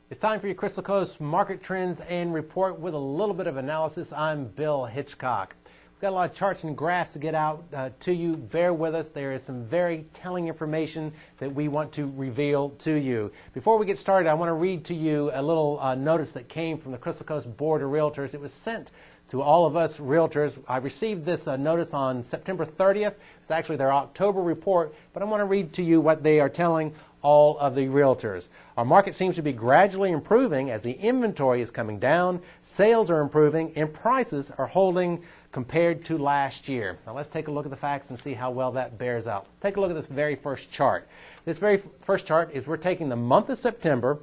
It's time for your Crystal Coast Market Trends and Report with a little bit of analysis. I'm Bill Hitchcock. We've got a lot of charts and graphs to get out to you. Bear with us. There is some very telling information that we want to reveal to you. Before we get started, I want to read to you a little notice that came from the Crystal Coast Board of Realtors. It was sent to all of us realtors. I received this notice on September 30th. It's actually their October report, but I want to read to you what they are telling all of the realtors. Our market seems to be gradually improving as the inventory is coming down, sales are improving, and prices are holding compared to last year. Now let's take a look at the facts and see how well that bears out. Take a look at this very first chart. This very first chart is we're taking the month of September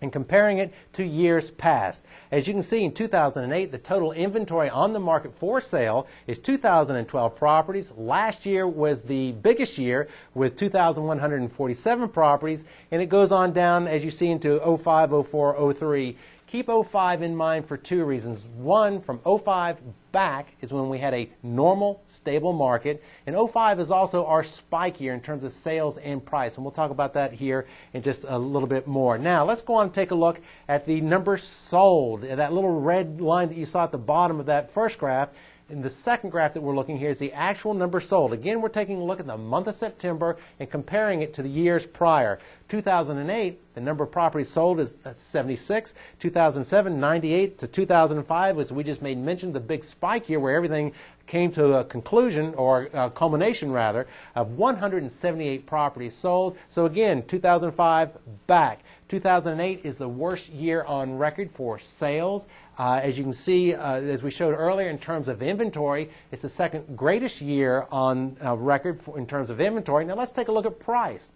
and comparing it to years past. As you can see, in 2008, the total inventory on the market for sale is 2,012 properties. Last year was the biggest year with 2,147 properties, and it goes on down, as you see, into 05, 04, 03. Keep 05 in mind for two reasons. One, from 05 back is when we had a normal, stable market, and 05 is also our spike year in terms of sales and price, and we'll talk about that here in just a little bit more. Now, let's go on and take a look at the numbers sold. That little red line that you saw at the bottom of that first graph. And the second graph that we're looking here is the actual number sold. Again, we're taking a look at the month of September and comparing it to the years prior. 2008, the number of properties sold is 76. 2007, 98. To 2005, as we just made mention, the big spike year where everything came to a conclusion, or a culmination rather, of 178 properties sold. So again, 2005 back. 2008 is the worst year on record for sales. As you can see, as we showed earlier, in terms of inventory, it's the second greatest year on record in terms of inventory. Now let's take a look at price.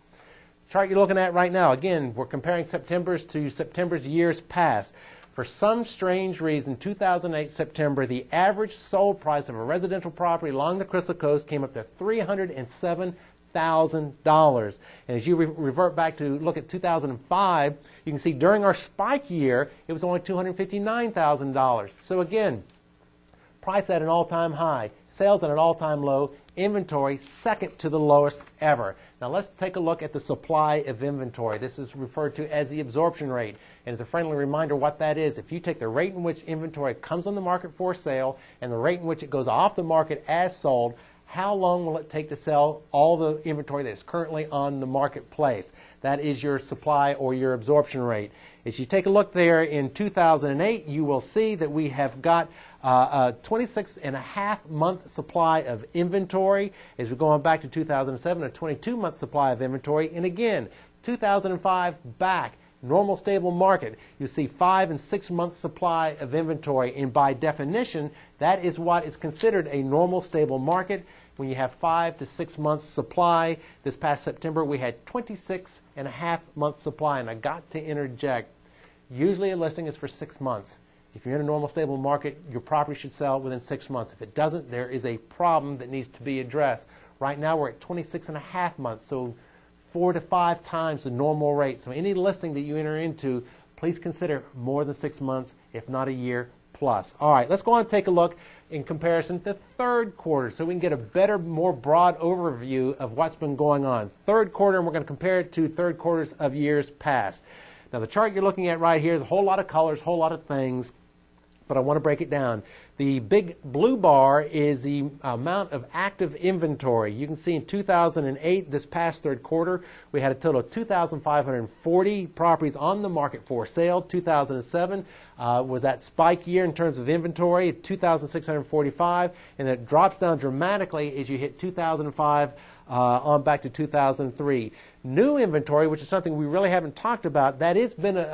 The chart you're looking at right now, again, we're comparing September's to September's years past. For some strange reason, 2008 September, the average sold price of a residential property along the Crystal Coast came up to $307,000. And as you revert back to look at 2005, you can see during our spike year, it was only $259,000. So again, price at an all-time high, sales at an all-time low, inventory second to the lowest ever. Now let's take a look at the supply of inventory. This is referred to as the absorption rate. And as a friendly reminder what that is, if you take the rate in which inventory comes on the market for sale and the rate in which it goes off the market as sold, how long will it take to sell all the inventory that is currently on the marketplace? That is your supply or your absorption rate. As you take a look there in 2008, you will see that we have got a 26.5-month supply of inventory. As we go on back to 2007, a 22-month supply of inventory. And again, 2005 back. Normal stable market, you see 5 and 6 month supply of inventory, and by definition, that is what is considered a normal stable market. When you have 5 to 6 months supply, this past September we had 26.5 months supply, and I got to interject. Usually a listing is for 6 months. If you're in a normal stable market, your property should sell within 6 months. If it doesn't, there is a problem that needs to be addressed. Right now we're at 26.5 months, so 4 to 5 times the normal rate. So any listing that you enter into, please consider more than 6 months, if not a year plus. All right, let's go on and take a look in comparison to third quarter so we can get a better, more broad overview of what's been going on. Third quarter, and we're going to compare it to third quarters of years past. Now the chart you're looking at right here is a whole lot of colors, a whole lot of things, but I want to break it down. The big blue bar is the amount of active inventory. You can see in 2008, this past third quarter, we had a total of 2,540 properties on the market for sale. 2007 was that spike year in terms of inventory, 2,645, and it drops down dramatically as you hit 2005 on back to 2003. New inventory, which is something we really haven't talked about, that has been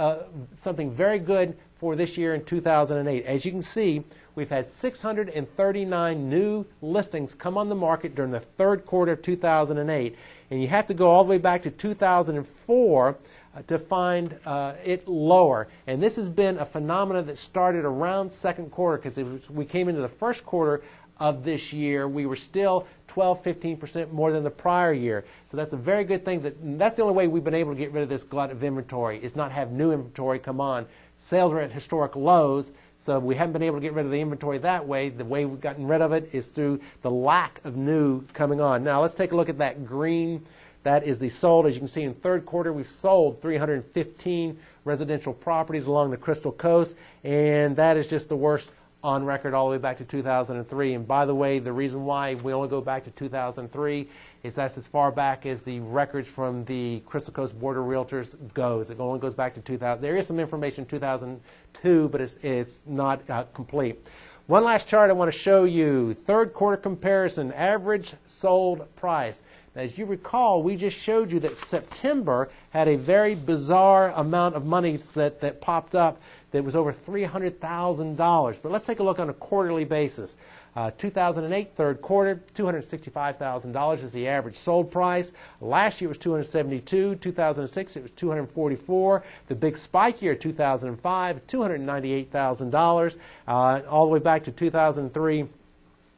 something very good for this year in 2008. As you can see, we've had 639 new listings come on the market during the third quarter of 2008. And you have to go all the way back to 2004 to find it lower. And this has been a phenomenon that started around second quarter, because we came into the first quarter of this year, we were still 12-15% more than the prior year. So that's a very good thing. That's the only way we've been able to get rid of this glut of inventory, is not have new inventory come on. Sales are at historic lows, so we haven't been able to get rid of the inventory that way. The way we've gotten rid of it is through the lack of new coming on. Now let's take a look at that green That is the sold. As you can see, in third quarter, we sold 315 residential properties along the Crystal Coast, and that is just the worst on record all the way back to 2003. And by the way, the reason why we only go back to 2003 is that's as far back as the records from the Crystal Coast Board of Realtors goes. It only goes back to 2000. There is some information in 2002, but it's not complete. One last chart I want to show you. Third quarter comparison, average sold price. Now, as you recall, we just showed you that September had a very bizarre amount of money that popped up that was over $300,000. But let's take a look on a quarterly basis. 2008 third quarter, $265,000 is the average sold price. Last year it was $272,000. 2006 it was $244,000. The big spike year, 2005, $298,000. All the way back to 2003,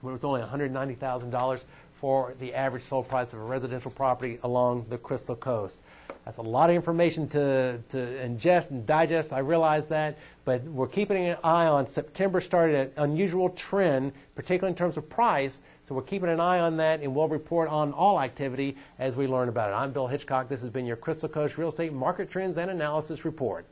when it was only $190,000 for the average sold price of a residential property along the Crystal Coast. That's a lot of information to ingest and digest. I realize that, but we're keeping an eye on September. Started an unusual trend, particularly in terms of price. So we're keeping an eye on that, and we'll report on all activity as we learn about it. I'm Bill Hitchcock. This has been your Crystal Coast Real Estate Market Trends and Analysis Report.